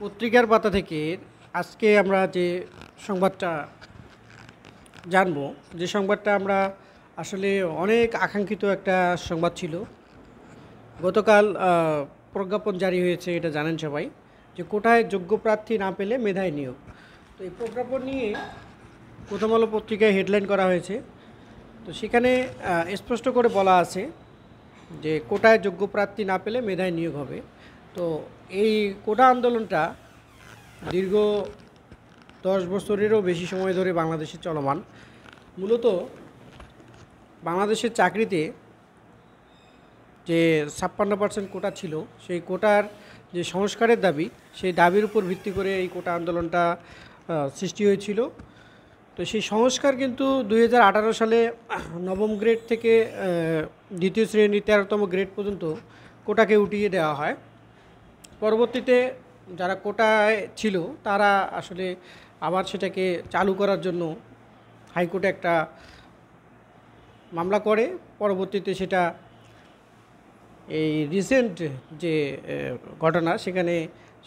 পত্রিকার পাতা থেকে আজকে আমরা যে সংবাদটা জানব, যে সংবাদটা আমরা আসলে অনেক আকাঙ্ক্ষিত একটা সংবাদ ছিল। গতকাল প্রজ্ঞাপন জারি হয়েছে, এটা জানেন সবাই, যে কোটায় যোগ্য প্রার্থী না পেলে মেধায় নিয়োগ। তো এই প্রজ্ঞাপন নিয়ে প্রথম আলো পত্রিকায় হেডলাইন করা হয়েছে। তো সেখানে স্পষ্ট করে বলা আছে যে কোটায় যোগ্য প্রার্থী না পেলে মেধায় নিয়োগ হবে। তো এই কোটা আন্দোলনটা দীর্ঘ 10 বছরেরও বেশি সময় ধরে বাংলাদেশে চলমান। মূলত বাংলাদেশের চাকরিতে যে 56% কোটা ছিল, সেই কোটার যে সংস্কারের দাবি, সেই দাবির উপর ভিত্তি করে এই কোটা আন্দোলনটা সৃষ্টি হয়েছিল। তো সেই সংস্কার কিন্তু 2018 সালে নবম গ্রেড থেকে দ্বিতীয় শ্রেণী 13তম গ্রেড পর্যন্ত কোটাকে উঠিয়ে দেওয়া হয়। পরবর্তীতে যারা কোটায় ছিল তারা আসলে আবার সেটাকে চালু করার জন্য হাইকোর্টে একটা মামলা করে। পরবর্তীতে সেটা এই রিসেন্ট যে ঘটনা, সেখানে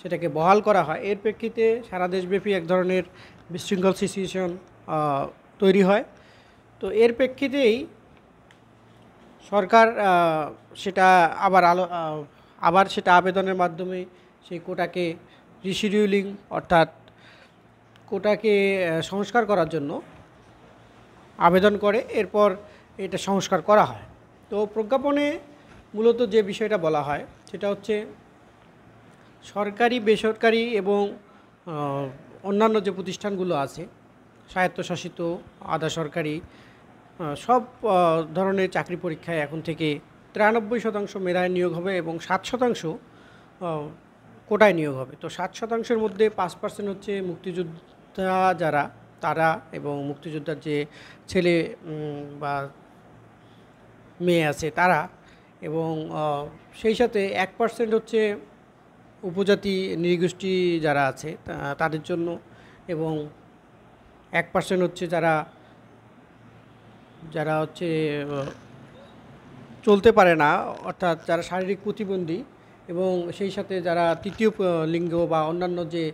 সেটাকে বহাল করা হয়। এর প্রেক্ষিতে সারা দেশব্যাপী এক ধরনের বিশৃঙ্খল সিচুয়েশন তৈরি হয়। তো এর প্রেক্ষিতেই সরকার সেটা আবার সেটা আবেদনের মাধ্যমে সেই কোটাকে রিশিডিউলিং, অর্থাৎ কোটাকে সংস্কার করার জন্য আবেদন করে। এরপর এটা সংস্কার করা হয়। তো প্রজ্ঞাপনে মূলত যে বিষয়টা বলা হয় সেটা হচ্ছে সরকারি, বেসরকারি এবং অন্যান্য যে প্রতিষ্ঠানগুলো আছে, স্বায়ত্তশাসিত, আধা সরকারি, সব ধরনের চাকরি পরীক্ষায় এখন থেকে 93% মেধায় নিয়োগ হবে এবং 7% কোটায় নিয়োগ হবে। তো 7%-এর মধ্যে 5% হচ্ছে মুক্তিযোদ্ধা যারা, তারা এবং মুক্তিযোদ্ধার যে ছেলে বা মেয়ে আছে তারা, এবং সেই সাথে 1% হচ্ছে উপজাতি নৃগোষ্ঠী যারা আছে তাদের জন্য, এবং 1% হচ্ছে যারা হচ্ছে চলতে পারে না, অর্থাৎ যারা শারীরিক প্রতিবন্ধী, এবং সেই সাথে যারা তৃতীয় লিঙ্গ বা অন্যান্য যে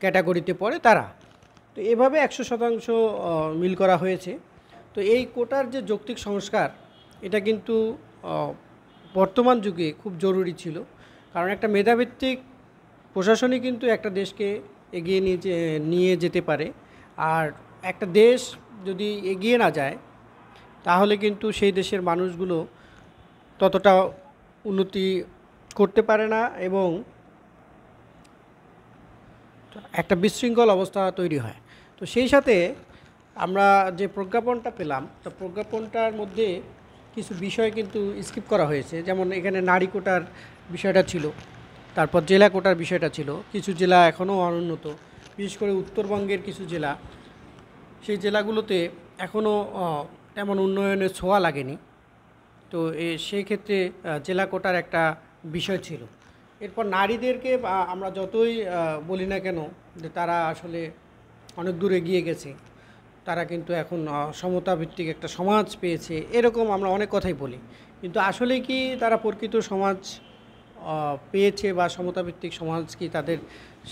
ক্যাটাগরিতে পড়ে তারা। তো এভাবে 100% মিল করা হয়েছে। তো এই কোটার যে যৌক্তিক সংস্কার, এটা কিন্তু বর্তমান যুগে খুব জরুরি ছিল। কারণ একটা মেধাভিত্তিক প্রশাসনই কিন্তু একটা দেশকে এগিয়ে নিয়ে যেতে পারে। আর একটা দেশ যদি এগিয়ে না যায়, তাহলে কিন্তু সেই দেশের মানুষগুলো ততটা উন্নতি করতে পারে না এবং একটা বিশৃঙ্খল অবস্থা তৈরি হয়। তো সেই সাথে আমরা যে প্রজ্ঞাপনটা পেলাম, তো প্রজ্ঞাপনটার মধ্যে কিছু বিষয় কিন্তু স্কিপ করা হয়েছে। যেমন এখানে নারী কোটার বিষয়টা ছিল, তারপর জেলা কোটার বিষয়টা ছিল। কিছু জেলা এখনও অনুন্নত, বিশেষ করে উত্তরবঙ্গের কিছু জেলা, সেই জেলাগুলোতে এখনও তেমন উন্নয়নের ছোঁয়া লাগেনি। তো সেই ক্ষেত্রে জেলা কোটার একটা বিষয় ছিল। এরপর নারীদেরকে আমরা যতই বলি না কেন যে তারা আসলে অনেক দূর এগিয়ে গেছে, তারা কিন্তু এখন সমতাভিত্তিক একটা সমাজ পেয়েছে, এরকম আমরা অনেক কথাই বলি। কিন্তু আসলে কি তারা প্রকৃত সমাজ পেয়েছে, বা সমতাভিত্তিক সমাজ কি তাদের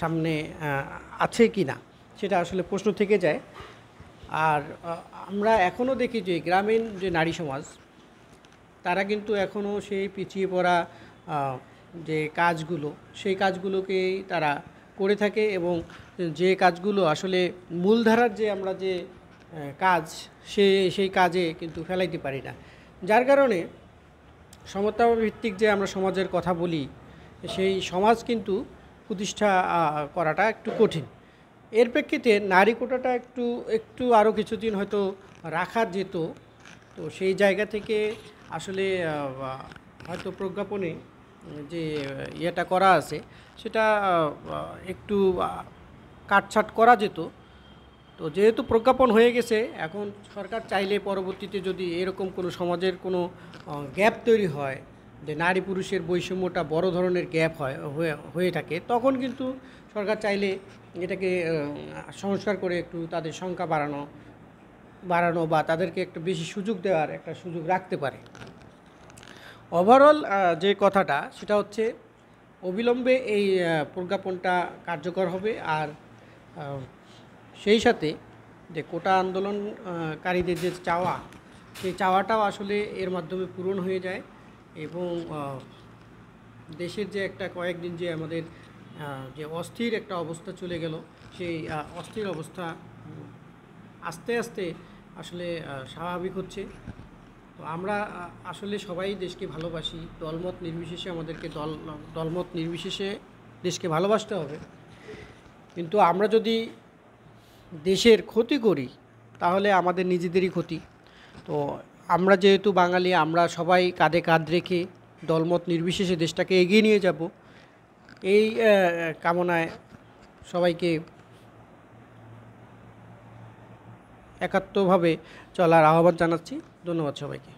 সামনে আছে কি না, সেটা আসলে প্রশ্ন থেকে যায়। আর আমরা এখনও দেখি যে গ্রামীণ যে নারী সমাজ, তারা কিন্তু এখনও সেই পিছিয়ে পড়া যে কাজগুলো, সেই কাজগুলোকেই তারা করে থাকে, এবং যে কাজগুলো আসলে মূলধারার যে আমরা যে কাজ, সেই কাজে কিন্তু ফেলাইতে পারি না। যার কারণে সমতাভিত্তিক যে আমরা সমাজের কথা বলি, সেই সমাজ কিন্তু প্রতিষ্ঠা করাটা একটু কঠিন। এর প্রেক্ষিতে নারী কোটাটা একটু আরও কিছুদিন হয়তো রাখা যেত। তো সেই জায়গা থেকে আসলে হয়তো প্রজ্ঞাপনে যে ইয়েটা করা আছে, সেটা একটু কাটছাট করা যেত। তো যেহেতু প্রজ্ঞাপন হয়ে গেছে, এখন সরকার চাইলে পরবর্তীতে যদি এরকম কোনো সমাজের কোনো গ্যাপ তৈরি হয়, যে নারী পুরুষের বৈষম্যটা বড় ধরনের গ্যাপ হয়ে থাকে, তখন কিন্তু সরকার চাইলে এটাকে সংস্কার করে একটু তাদের সংখ্যা বাড়ানো বা তাদেরকে একটু বেশি সুযোগ দেওয়ার একটা সুযোগ রাখতে পারে। ওভারঅল যে কথাটা, সেটা হচ্ছে অবিলম্বে এই প্রজ্ঞাপনটা কার্যকর হবে। আর সেই সাথে যে কোটা আন্দোলনকারীদের যে চাওয়া, সেই চাওয়াটাও আসলে এর মাধ্যমে পূরণ হয়ে যায় এবং দেশের যে একটা কয়েকদিন যে আমাদের যে অস্থির একটা অবস্থা চলে গেল, সেই অস্থির অবস্থা আস্তে আস্তে আসলে স্বাভাবিক হচ্ছে। তো আমরা আসলে সবাই দেশকে ভালোবাসি, দলমত নির্বিশেষে আমাদেরকে দলমত নির্বিশেষে দেশকে ভালোবাসতে হবে। কিন্তু আমরা যদি দেশের ক্ষতি করি তাহলে আমাদের নিজেদেরই ক্ষতি। তো আমরা যেহেতু বাঙালি, আমরা সবাই কাঁধে কাঁধ রেখে দলমত নির্বিশেষে দেশটাকে এগিয়ে নিয়ে যাব, এই কামনায় সবাইকে একাত্মভাবে চলার আহ্বান জানাচ্ছি। ধন্যবাদ সবাইকে।